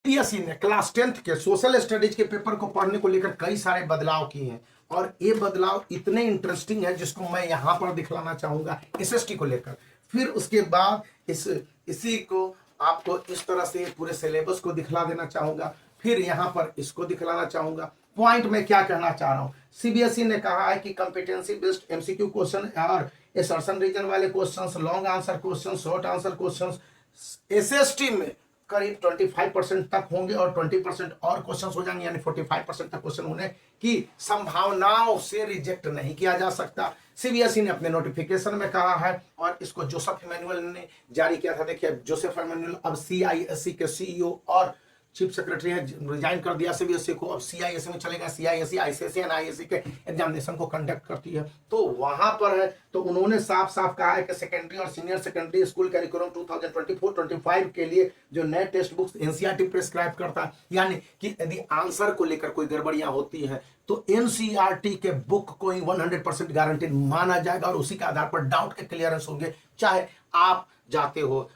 CBSE ने class 10th के social studies के पेपर को पढ़ने को लेकर कई सारे बदलाव किए हैं और ये बदलाव इतने इंटरेस्टिंग है जिसको मैं यहाँ पर दिखलाना चाहूंगा एसएसटी को लेकर। फिर उसके बाद इसी को आपको इस तरह से पूरे सिलेबस को दिखला देना चाहूंगा। फिर यहाँ पर इसको दिखलाना चाहूंगा। पॉइंट में क्या कहना चाह रहा हूँ, सीबीएसई ने कहा है कि कॉम्पिटेंसी बेस्ड एमसीक्यू क्वेश्चन और असर्शन रीजन वाले questions, long answer questions, short answer questions SST में करीब 25% तक होंगे और 20% और क्वेश्चंस हो जाएंगे, यानी 45% तक क्वेश्चन होने की संभावनाओं से रिजेक्ट नहीं किया जा सकता। सीबीएसई ने अपने नोटिफिकेशन में कहा है और इसको जोसेफ इमैनुअल ने जारी किया था। देखिए, जोसेफ इमैनुअल अब सीआईएससी के सीईओ और चीफ सेक्रेटरी है, रिजाइन कर दिया सीबीएसई को। अब सीआईएससी में चलेगा। सीआईएससी आईसीएसई एंड आईएससी के एग्जामिनेशन को कंडक्ट करती है, तो वहां पर है। तो उन्होंने साफ साफ कहा है कि सेकेंडरी और सीनियर सेकेंडरी स्कूल कैरिकुलम 2024-25 के लिए जो नए टेक्स्ट बुक्स एनसीईआरटी प्रिस्क्राइब करता है, यानी कि यदि आंसर को लेकर कोई गड़बड़ियां होती है तो एनसीईआरटी के बुक को ही 100% गारंटेड माना जाएगा और उसी के आधार पर डाउट के क्लियरेंस होंगे। चाहे आप जाते हो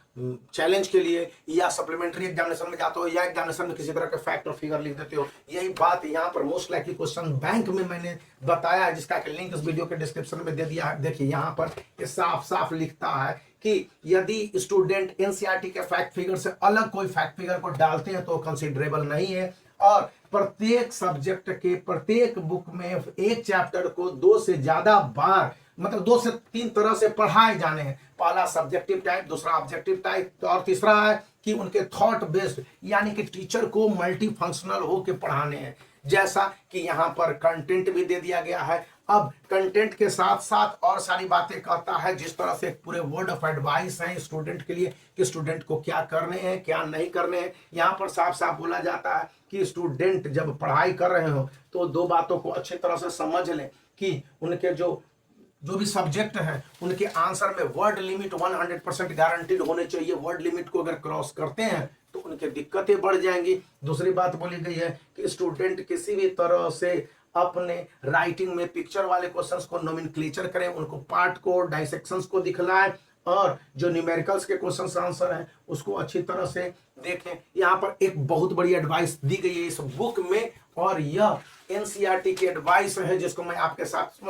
चैलेंज के लिए या सप्लीमेंट्री एग्जामिनेशन में जाते हो या एग्जामिनेशन में किसी तरह के फैक्ट और फिगर लिख देते हो। यही बात यहाँ पर मोस्ट लाइकली क्वेश्चन बैंक में मैंने बताया है, जिसका लिंक इस वीडियो के डिस्क्रिप्शन में दे दिया है। देखिए, यहाँ पर ये साफ साफ लिखता है कि यदि स्टूडेंट एनसीईआरटी के फैक्ट फिगर से अलग कोई फैक्ट फिगर को डालते हैं तो कंसिडरेबल नहीं है। और प्रत्येक सब्जेक्ट के प्रत्येक बुक में एक चैप्टर को 2 से ज्यादा बार, मतलब 2 से 3 तरह से पढ़ाए जाने हैं। पहला सब्जेक्टिव टाइप, दूसरा ऑब्जेक्टिव टाइप और तीसरा है कि उनके थॉट बेस्ड, यानी कि टीचर को मल्टी फंक्शनल होकर पढ़ाने हैं। जैसा कि यहाँ पर कंटेंट भी दे दिया गया है। अब कंटेंट के साथ साथ और सारी बातें कहता है, जिस तरह से पूरे वर्ड ऑफ एडवाइस है स्टूडेंट के लिए कि स्टूडेंट को क्या करने हैं क्या नहीं करने हैं। यहाँ पर साफ साफ बोला जाता है कि स्टूडेंट जब पढ़ाई कर रहे हो तो 2 बातों को अच्छी तरह से समझ लें कि उनके जो भी सब्जेक्ट है उनके आंसर में वर्ड लिमिट 100% गारंटीड होने चाहिए। वर्ड लिमिट को अगर क्रॉस करते हैं तो उनकी दिक्कतें बढ़ जाएंगी। दूसरी बात बोली गई है कि स्टूडेंट किसी भी तरह से अपने राइटिंग में पिक्चर वाले क्वेश्चंस को नोमेनक्लेचर करें, उनको पार्ट को डाइसेक्शंस को दिखलाएं और जो न्यूमेरिकल्स के क्वेश्चंस आंसर हैं उसको अच्छी तरह से देखें। यहाँ पर एक बहुत बड़ी एडवाइस दी गई है इस बुक में और यह एनसीईआरटी की एडवाइस है, जिसको मैं आपके साथ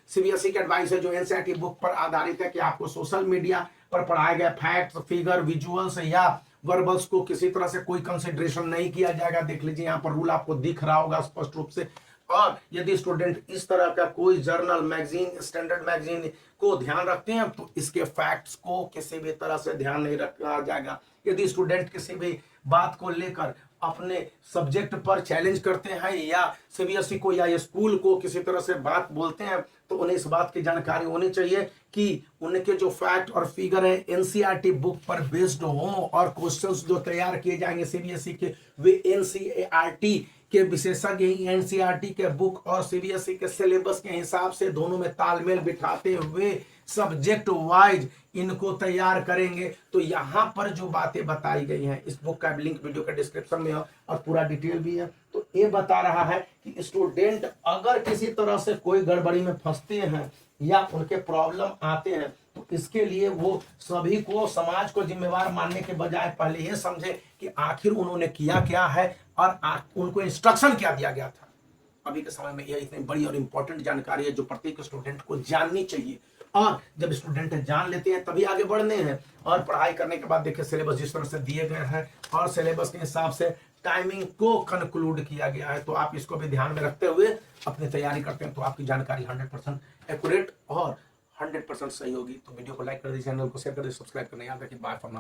सीबीएसई की एडवाइस है जो एनसीईआरटी बुक पर आधारित है कि आपको सोशल मीडिया पर पढ़ाए गए फैक्ट्स, फिगर, विजुअल्स या वर्बल्स को किसी तरह से कोई कंसिडरेशन नहीं किया जाएगा। देख लीजिए, यहाँ पर रूल आपको दिख रहा होगा स्पष्ट रूप से। और यदि स्टूडेंट इस तरह का कोई जर्नल, मैगजीन, स्टैंडर्ड मैगजीन को ध्यान रखते हैं तो इसके फैक्ट्स को किसी भी तरह से ध्यान नहीं रखा जाएगा। यदि स्टूडेंट किसी भी बात को लेकर अपने सब्जेक्ट पर चैलेंज करते हैं या सीबीएसई को या स्कूल को किसी तरह से बात बोलते हैं तो उन्हें इस बात की जानकारी होनी चाहिए कि उनके जो फैक्ट और फिगर है एनसीईआरटी बुक पर बेस्ड हो और क्वेश्चंस जो तैयार किए जाएंगे सीबीएसई के वे एनसीईआरटी के विशेषज्ञ एनसीईआरटी के बुक और सीबीएसई के सिलेबस के हिसाब से दोनों में तालमेल बिठाते हुए सब्जेक्ट वाइज इनको तैयार करेंगे। तो यहाँ पर जो बातें बताई गई हैं, इस बुक का लिंक वीडियो के डिस्क्रिप्शन में है और पूरा डिटेल भी है। तो ये बता रहा है कि स्टूडेंट अगर किसी तरह से कोई गड़बड़ी में फंसते हैं या उनके प्रॉब्लम आते हैं तो इसके लिए वो सभी को, समाज को जिम्मेवार मानने के बजाय पहले ये समझे कि आखिर उन्होंने किया क्या है और उनको इंस्ट्रक्शन क्या दिया गया था। अभी के समय में यह इतनी बड़ी और इंपॉर्टेंट जानकारी है जो प्रत्येक स्टूडेंट को जाननी चाहिए और जब स्टूडेंट जान लेते हैं तभी आगे बढ़ने हैं। और पढ़ाई करने के बाद देखिए सिलेबस जिस तरह से दिए गए हैं और सिलेबस के हिसाब से टाइमिंग को कंक्लूड किया गया है, तो आप इसको भी ध्यान में रखते हुए अपनी तैयारी करते हैं तो आपकी जानकारी 100% एक्यूरेट और 100% सही होगी। तो वीडियो को लाइक कर दीजिए, चैनल को शेयर कर दीजिए, सब्सक्राइब करना याद रखिए। Bye for now.